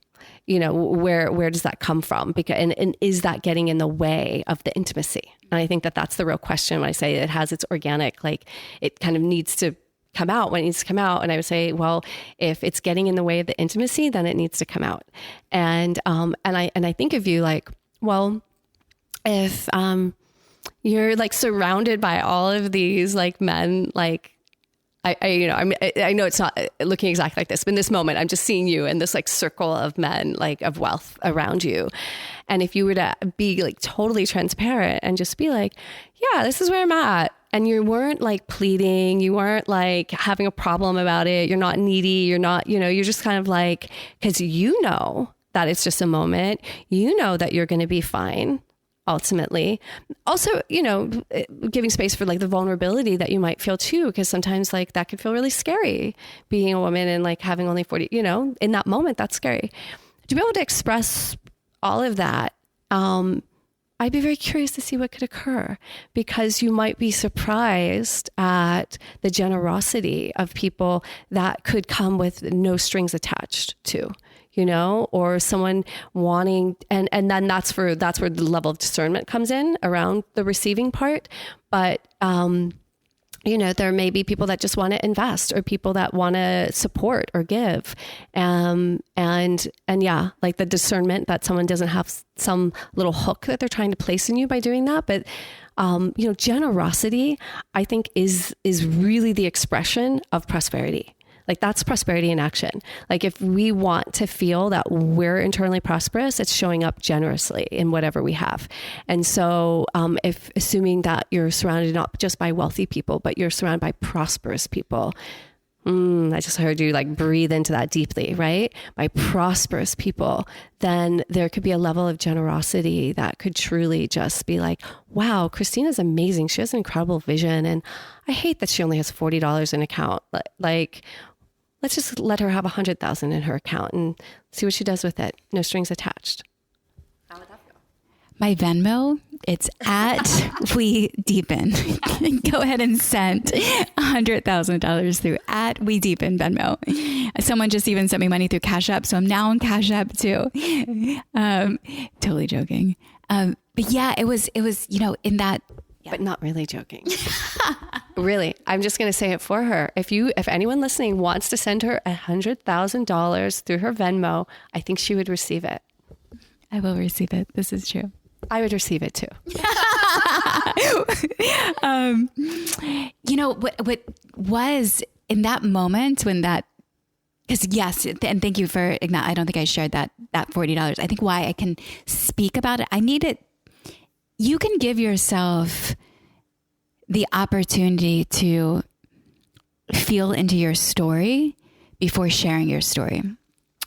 you know, where does that come from? Because, and is that getting in the way of the intimacy? And I think that that's the real question when I say it has its organic, like it kind of needs to come out when it needs to come out. And I would say, well, if it's getting in the way of the intimacy, then it needs to come out. And I think of you like, well, if, you're like surrounded by all of these like men, like I know it's not looking exactly like this, but in this moment, I'm just seeing you in this like circle of men, like of wealth around you. And if you were to be like totally transparent and just be like, yeah, this is where I'm at. And you weren't like pleading, you weren't like having a problem about it. You're not needy. You're not, you know, you're just kind of like, cause you know that it's just a moment, you know that you're going to be fine. Ultimately, also, you know, giving space for like the vulnerability that you might feel too, because sometimes like that could feel really scary being a woman and like having only 40, you know, in that moment, that's scary. To be able to express all of that, I'd be very curious to see what could occur, because you might be surprised at the generosity of people that could come with no strings attached to, you know, or someone wanting, and then that's where the level of discernment comes in around the receiving part. But, you know, there may be people that just want to invest or people that want to support or give. And yeah, like the discernment that someone doesn't have some little hook that they're trying to place in you by doing that. But, you know, generosity, I think is really the expression of prosperity. Like that's prosperity in action. Like if we want to feel that we're internally prosperous, it's showing up generously in whatever we have. And so if assuming that you're surrounded not just by wealthy people, but you're surrounded by prosperous people, I just heard you like breathe into that deeply, right? By prosperous people, then there could be a level of generosity that could truly just be like, wow, Christina's amazing. She has an incredible vision. And I hate that she only has $40 in account. Like, let's just let her have 100,000 in her account and see what she does with it. No strings attached. How would that feel? My Venmo, it's at We Deepen. Go ahead and send $100,000 through at We Deepen Venmo. Someone just even sent me money through Cash App, so I'm now on Cash App too. Totally joking. But yeah, it was in that. Yeah. But not really joking. Really, I'm just going to say it for her. If anyone listening wants to send her $100,000 through her Venmo, I think she would receive it. I will receive it. This is true. I would receive it too. What was in that moment when that, because yes, and thank you for, I don't think I shared that $40. I think why I can speak about it, I need it. You can give yourself the opportunity to feel into your story before sharing your story.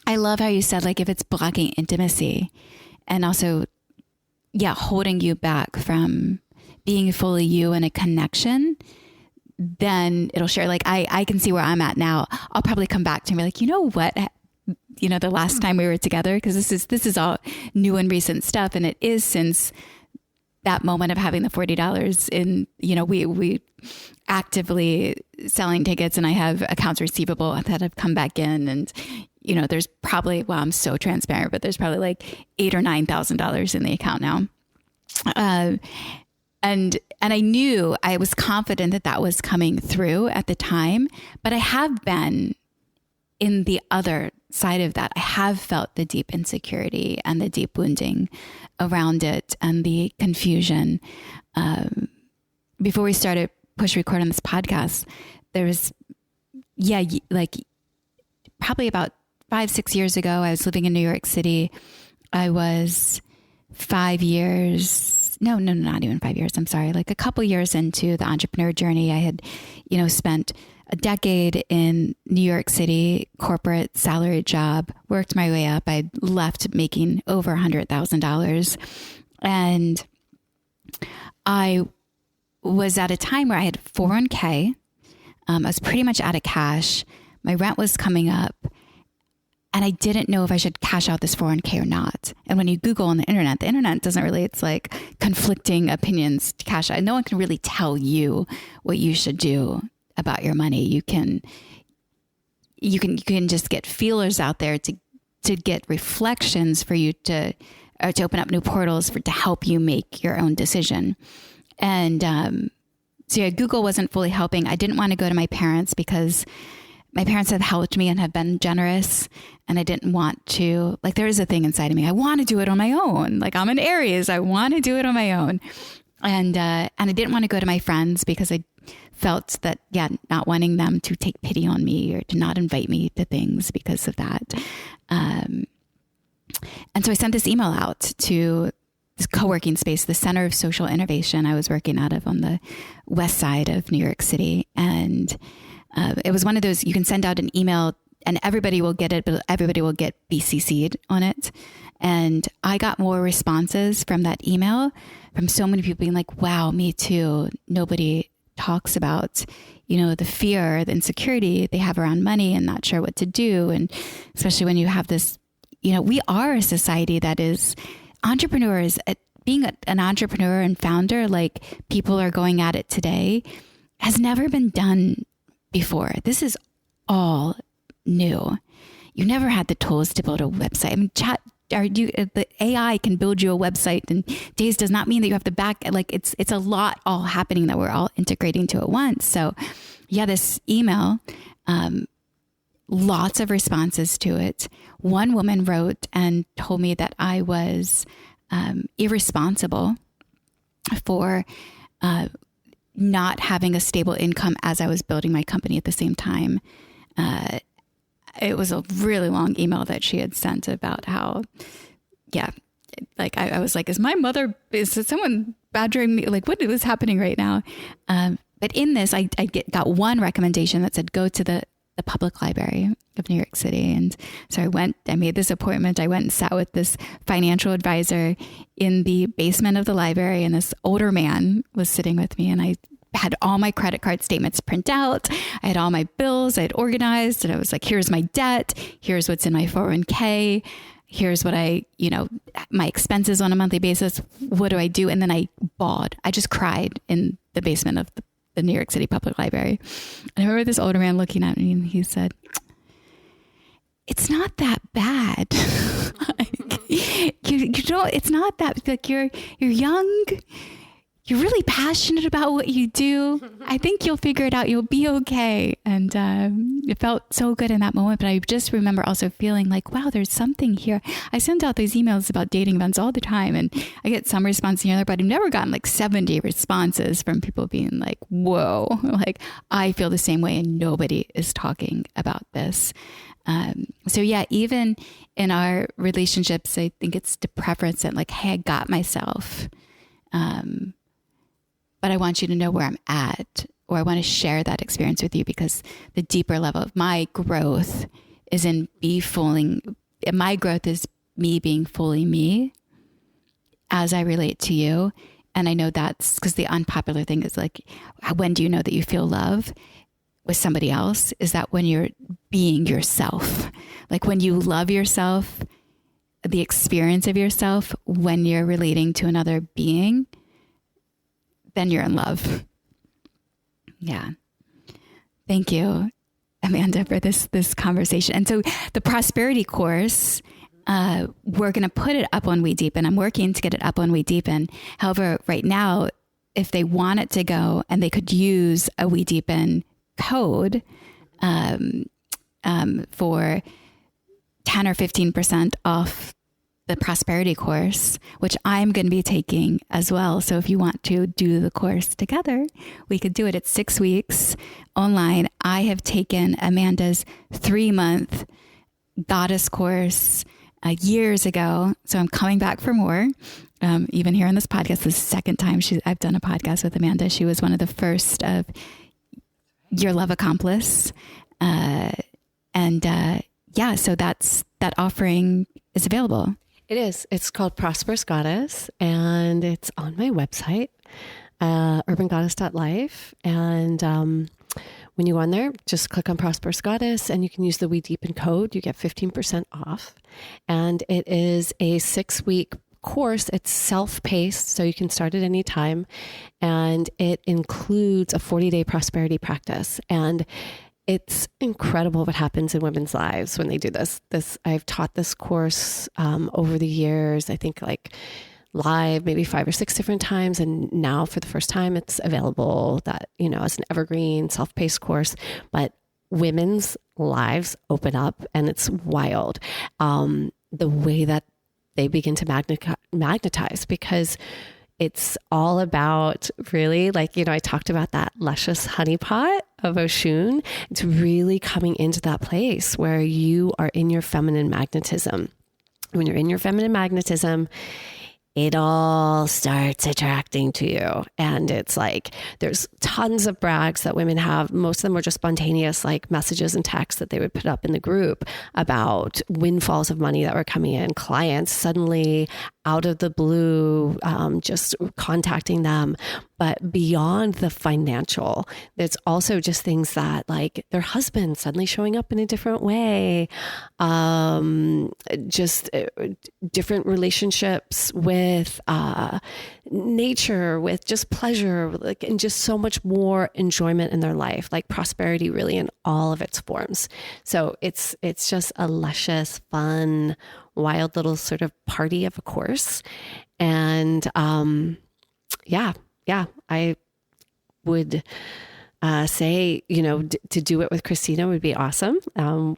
I love how you said, like, if it's blocking intimacy and also, holding you back from being fully you in a connection, then it'll share. Like, I can see where I'm at now. I'll probably come back to me like, you know what? The last time we were together, because this is all new and recent stuff. And it is since that moment of having the $40 in, we actively selling tickets, and I have accounts receivable that have come back in, and there's probably, I'm so transparent, but there's probably like $8,000 or $9,000 in the account now. And I knew, I was confident that was coming through at the time, but I have been in the other side of that. I have felt the deep insecurity and the deep wounding around it and the confusion. Before we started push record on this podcast, there was, like probably about 5-6 years ago, I was living in New York City. I was 5 years, no, not even 5 years. I'm sorry. Like a couple years into the entrepreneur journey, I had, spent a decade in New York City, corporate salaried job, worked my way up. I left making over $100,000. And I was at a time where I had 401k. I was pretty much out of cash. My rent was coming up. And I didn't know if I should cash out this 401k or not. And when you Google on the internet doesn't really, it's like conflicting opinions to cash out. No one can really tell you what you should do about your money. You can just get feelers out there to get reflections for you to open up new portals to help you make your own decision. And Google wasn't fully helping. I didn't want to go to my parents because my parents have helped me and have been generous. And I didn't want to, like, there is a thing inside of me. I want to do it on my own. Like, I'm an Aries. I want to do it on my own. And I didn't want to go to my friends because I felt that, not wanting them to take pity on me or to not invite me to things because of that. And so I sent this email out to this co-working space, the Center of Social Innovation I was working out of on the west side of New York City. And it was one of those, you can send out an email and everybody will get it, but everybody will get BCC'd on it. And I got more responses from that email from so many people being like, wow, me too. Nobody talks about, the fear, the insecurity they have around money and not sure what to do. And especially when you have this, we are a society that is entrepreneurs. Being an entrepreneur and founder, like people are going at it today, has never been done before. This is all new. You never had the tools to build a website. I mean, the AI can build you a website in days. Does not mean that you have to it's a lot all happening that we're all integrating to at once. So this email, lots of responses to it. One woman wrote and told me that I was irresponsible for not having a stable income as I was building my company at the same time. It was a really long email that she had sent about how, I was like, is someone badgering me? Like, what is happening right now? But in this, I got one recommendation that said, go to the the public library of New York City. And so I made this appointment. I went and sat with this financial advisor in the basement of the library, and this older man was sitting with me, and I had all my credit card statements print out. I had all my bills I had organized, and I was like, here's my debt. Here's what's in my 401k. Here's what my expenses on a monthly basis. What do I do? And then I bawled. I just cried in the basement of the New York City Public Library. And I remember this older man looking at me, and he said, it's not that bad. It's not that, like, you're young. You're really passionate about what you do. I think you'll figure it out. You'll be okay. And it felt so good in that moment. But I just remember also feeling like, wow, there's something here. I send out these emails about dating events all the time, and I get some response here and there, but I've never gotten like 70 responses from people being like, whoa, like I feel the same way and nobody is talking about this. So yeah, even in our relationships, I think it's the preference that like, hey, I got myself. But I want you to know where I'm at, or I want to share that experience with you, because the deeper level of my growth is my growth is me being fully me as I relate to you. And I know that's because the unpopular thing is like, when do you know that you feel love with somebody else? Is that when you're being yourself, like when you love yourself, the experience of yourself, when you're relating to another being, then you're in love. Yeah. Thank you, Amanda, for this conversation. And so the prosperity course, we're going to put it up on We Deepen. I'm working to get it up on We Deepen. However, right now, if they want it to go and they could use a We Deepen code for 10 or 15% off the prosperity course, which I'm going to be taking as well. So if you want to do the course together, we could do it. It's 6 weeks online. I have taken Amanda's 3-month goddess course years ago. So I'm coming back for more. Even here on this podcast, this is the second time I've done a podcast with Amanda. She was one of the first of Your Love Accomplice. So that offering is available. It is. It's called Prosperous Goddess, and it's on my website, urbangoddess.life. And when you go on there, just click on Prosperous Goddess, and you can use the We Deepen code. You get 15% off. And it is a 6-week course. It's self-paced, so you can start at any time. And it includes a 40-day prosperity practice. And it's incredible what happens in women's lives when they do this. I've taught this course over the years, I think like live, maybe 5 or 6 different times. And now for the first time, it's available as an evergreen self-paced course, but women's lives open up, and it's wild. The way that they begin to magnetize, because it's all about really I talked about that luscious honeypot of Oshun. It's really coming into that place where you are in your feminine magnetism. When you're in your feminine magnetism, it all starts attracting to you. And it's like, there's tons of brags that women have. Most of them were just spontaneous, like messages and texts that they would put up in the group about windfalls of money that were coming in, clients suddenly out of the blue, just contacting them. But beyond the financial, it's also just things that like their husband suddenly showing up in a different way, just different relationships with nature, with just pleasure, and just so much more enjoyment in their life, like prosperity really in all of its forms. So it's just a luscious, fun, wild little sort of party of a course. And I would say, to do it with Christina would be awesome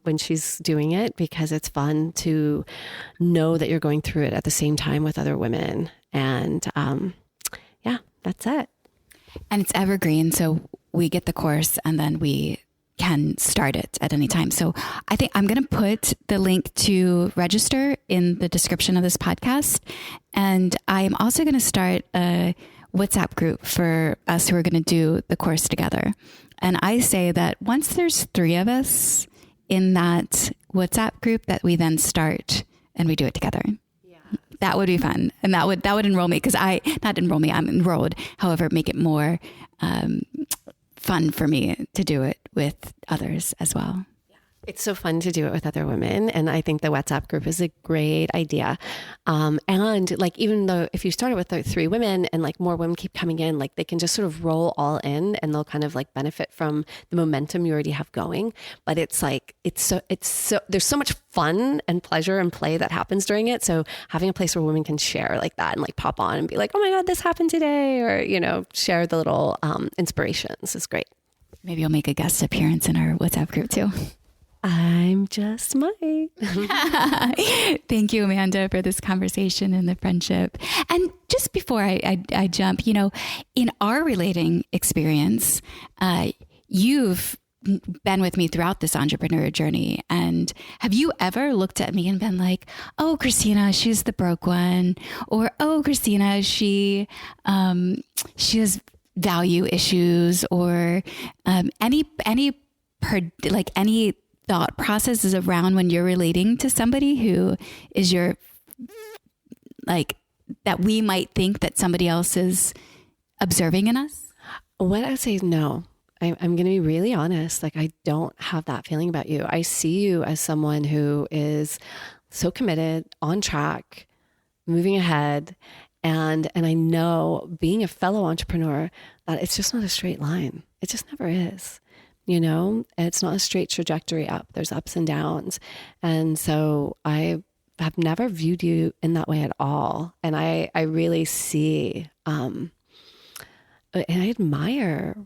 when she's doing it, because it's fun to know that you're going through it at the same time with other women. And that's it. And it's evergreen. So we get the course and then we can start it at any time. So I think I'm going to put the link to register in the description of this podcast. And I'm also going to start a WhatsApp group for us who are going to do the course together. And I say that once there's 3 of us in that WhatsApp group, that we then start and we do it together. Yeah. That would be fun. And that would enroll me, because I'm enrolled. However, make it more fun for me to do it with others as well. It's so fun to do it with other women. And I think the WhatsApp group is a great idea. And like, even though if you started with like 3 women and like more women keep coming in, like they can just sort of roll all in and they'll kind of like benefit from the momentum you already have going. But it's like, there's so much fun and pleasure and play that happens during it. So having a place where women can share like that and like pop on and be like, oh my God, this happened today. Or, you know, share the little inspirations is great. Maybe you'll make a guest appearance in our WhatsApp group too. I'm just Mike. Thank you, Amanda, for this conversation and the friendship. And just before I jump, you know, in our relating experience, you've been with me throughout this entrepreneur journey. And have you ever looked at me and been like, oh, Christina, she's the broke one, or oh, Christina, she has value issues, or any thought processes around when you're relating to somebody who is your, like, that we might think that somebody else is observing in us? What I would say is no. I'm going to be really honest. Like, I don't have that feeling about you. I see you as someone who is so committed, on track, moving ahead. And I know, being a fellow entrepreneur, that it's just not a straight line. It just never is. You know, it's not a straight trajectory up. There's ups and downs. And so I have never viewed you in that way at all. And I really see, and I admire,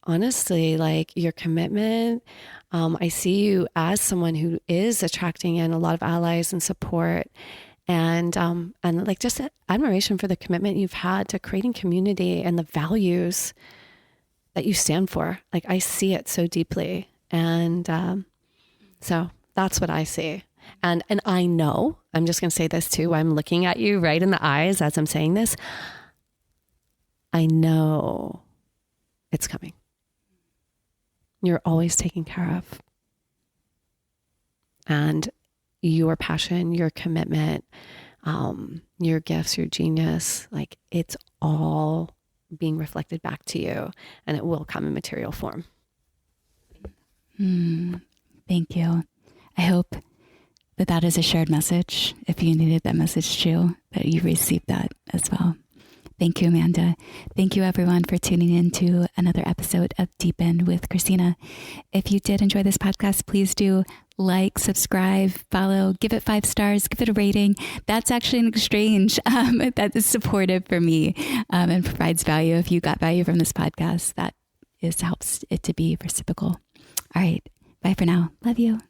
honestly, like your commitment. I see you as someone who is attracting in a lot of allies and support, and like just admiration for the commitment you've had to creating community and the values that you stand for. Like, I see it so deeply. And so that's what I see. And I know, I'm just going to say this too, I'm looking at you right in the eyes as I'm saying this. I know it's coming. You're always taken care of. And your passion, your commitment, your gifts, your genius, like, it's all being reflected back to you, and it will come in material form. Thank you. I hope that is a shared message. If you needed that message too, that you received that as well. Thank you, Amanda. Thank you, everyone, for tuning in to another episode of Deep End with Christina. If you did enjoy this podcast, please do like, subscribe, follow, give it 5 stars, give it a rating. That's actually an exchange that is supportive for me and provides value. If you got value from this podcast, that helps it to be reciprocal. All right. Bye for now. Love you.